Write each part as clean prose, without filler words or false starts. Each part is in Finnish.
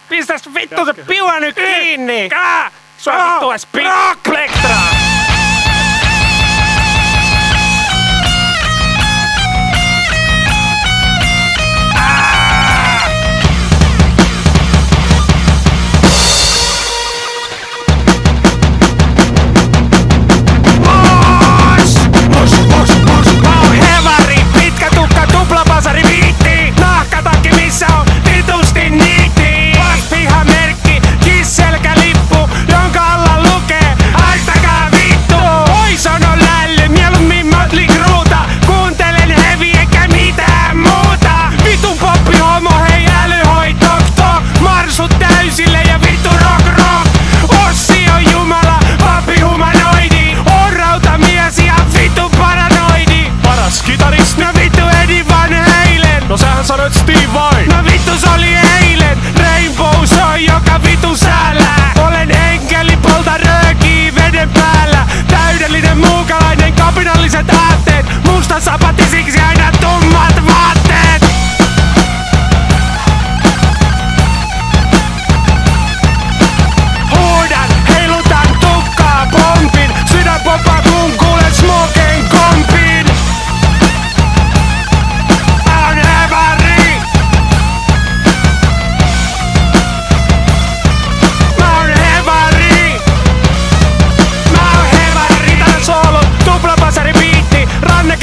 Pistäs vittu se piua nyt kiinni! Sua vittu ees plektraa! No sähän sanoit Steve Vai! No vittu se oli eilen! Rainbow soi joka vitun säällä! Olen enkeli, polta röökii veden päällä! Täydellinen muukalainen, kapinalliset aatteet! Musta sapatti, siksi aina tummat vaatteet! Huudan, heilutan tukkaa, pompin! Sydän pompaa kun kuulen smoken kompin!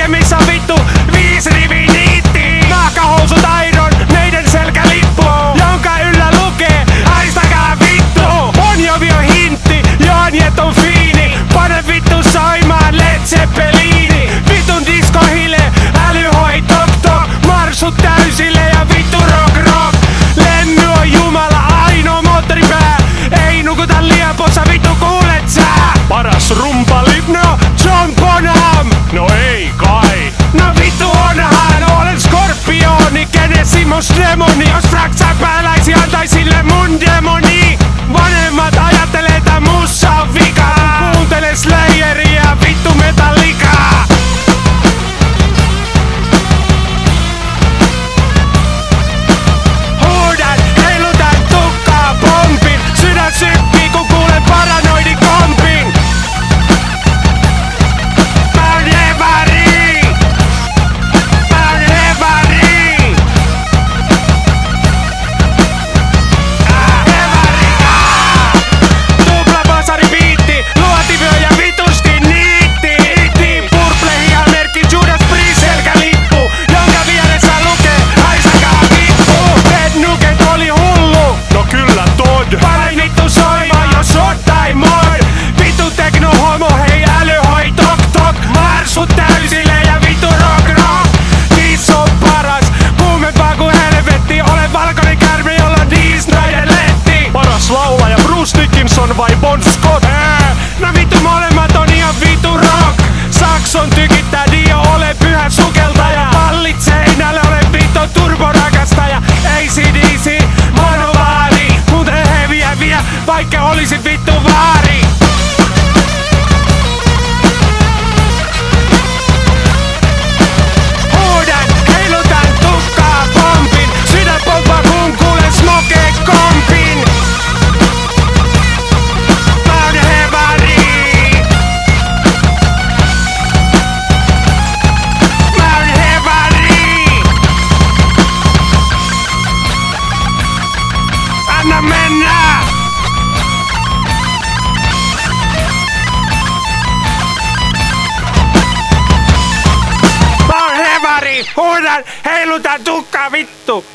Missä on vittu 5 rivi niitti? Nahkahousut Iron, meidän selkälippu, jonka yllä lukee haistakaa vittu! Bon Jovi on hintti, Jooniet on fiini, pane vittu soimaan Led Zeppelini! Vitun diskohile, älyhoi tok tok, marsut täysille ja vittu rock rock! Lemmy on jumala, ainoa moottoripää, ei nukuta liepossa, vittu kuulet sää! Paras rumpali? No, John Bonham! No ei kai! No vittu onhan, olen skorpioni, Genesimus demoni. Jos Fraxan pääläisi antais sille mun demoni. Vanhemmat ajattelee, että mussa on vika. Kuuntele Slayeria, vittu Metallicaa. Huudan, heilutan tukkaa, pompin. Sydän sykkii, kun kuulen paranoidin kompin. Mä oon Evari. Laulaja Bruce Dickinson vai Bon Scott? No vittu molemmat on ihan vittu rock. Sakson tykittää Dio, ole pyhä sukeltaja. Pallit seinälle, ole vittu turborakastaja. AC/DC, manovaari, muuten heviä vie, vaikka olisit vittu vaari. Huudan, heilutan tukkaa, pompin. Sydän pomppaa kun kuulen smoke kompin. Anna mennä! Mä oon Hevari! Huudan, heilutan tukkaa vittu!